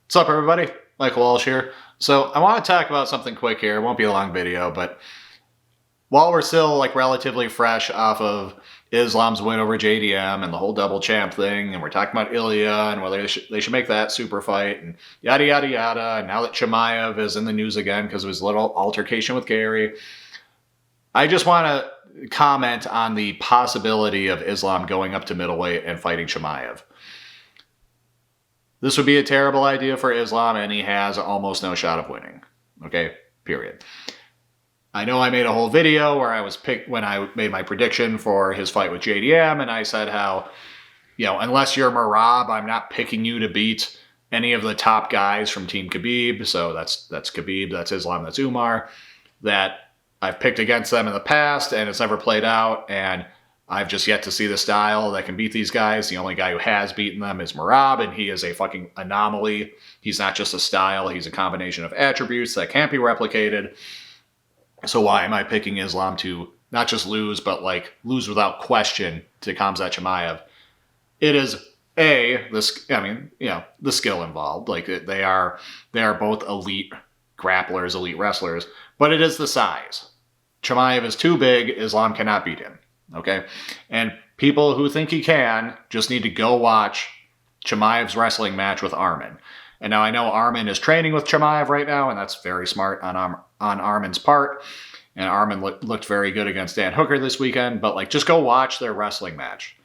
What's up, everybody? Michael Walsh here. So I want to talk about something quick here. It won't be a long video, but while we're still relatively fresh off of Islam's win over JDM and the whole double champ thing, and we're talking about Ilya and whether they should make that super fight and yada yada yada, and now that Chimaev is in the news again because of his little altercation with Gary, I just want to comment on the possibility of Islam going up to middleweight and fighting Chimaev. This would be a terrible idea for Islam, and he has almost no shot of winning. Okay, period. I know I made a whole video where I was picked when I made my prediction for his fight with JDM, and I said how, unless you're Merab, I'm not picking you to beat any of the top guys from Team Khabib. So that's Khabib, that's Islam, that's Umar. That I've picked against them in the past, and it's never played out, and I've just yet to see the style that can beat these guys. The only guy who has beaten them is Merab, and he is a fucking anomaly. He's not just a style, he's a combination of attributes that can't be replicated. So why am I picking Islam to not just lose, but lose without question to Khamzat Chimaev? It is the skill involved. They are both elite grapplers, elite wrestlers, but it is the size. Chimaev is too big, Islam cannot beat him. Okay? And people who think he can just need to go watch Chimaev's wrestling match with Arman. And now I know Arman is training with Chimaev right now, and that's very smart on Arman's part. And Arman looked very good against Dan Hooker this weekend, but just go watch their wrestling match.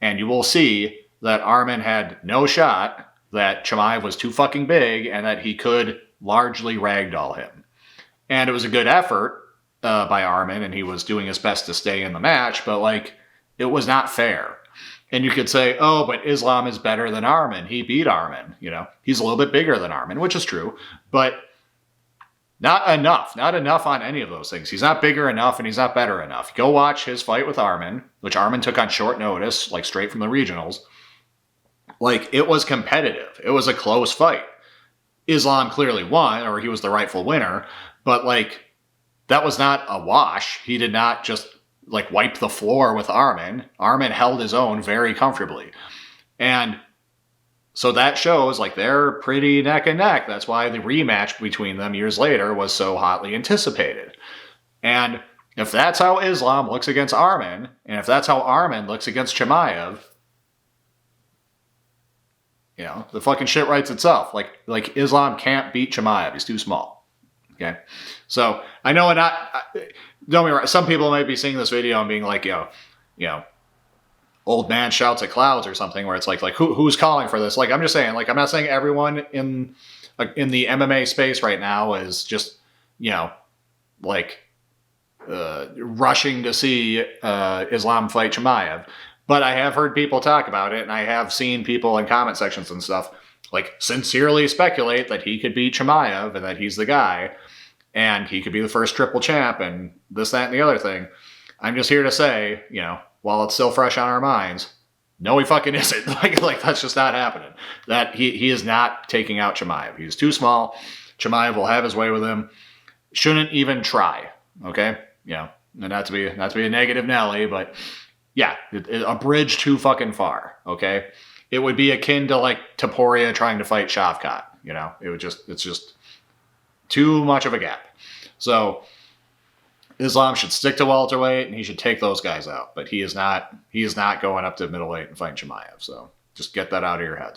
And you will see that Arman had no shot, that Chimaev was too fucking big, and that he could largely ragdoll him. And it was a good effort by Arman, and he was doing his best to stay in the match, but it was not fair. And you could say, oh, but Islam is better than Arman. He beat Arman. He's a little bit bigger than Arman, which is true, but not enough. Not enough on any of those things. He's not bigger enough, and he's not better enough. Go watch his fight with Arman, which Arman took on short notice, straight from the regionals. It was competitive. It was a close fight. Islam clearly won, or he was the rightful winner, but that was not a wash. He did not just wipe the floor with Arman. Arman held his own very comfortably. And so that shows they're pretty neck and neck. That's why the rematch between them years later was so hotly anticipated. And if that's how Islam looks against Arman, and if that's how Arman looks against Chimaev, the fucking shit writes itself. Islam can't beat Chimaev. He's too small. Okay, so I know don't be wrong. Some people might be seeing this video and being old man shouts at clouds or something, where it's who's calling for this? I'm just saying, I'm not saying everyone in the MMA space right now is just rushing to see Islam fight Chimaev, but I have heard people talk about it, and I have seen people in comment sections and stuff sincerely speculate that he could beat Chimaev and that he's the guy and he could be the first triple champ and this, that, and the other thing. I'm just here to say, while it's still fresh on our minds, no, he fucking isn't. That's just not happening. That he is not taking out Chimaev. He's too small. Chimaev will have his way with him. Shouldn't even try. Okay? And not to be a negative Nelly, but yeah, a bridge too fucking far. Okay? It would be akin to Topuria trying to fight Shavkat. It's just too much of a gap. So Islam should stick to welterweight, and he should take those guys out. But he is not going up to middleweight and fighting Chimaev. So just get that out of your heads.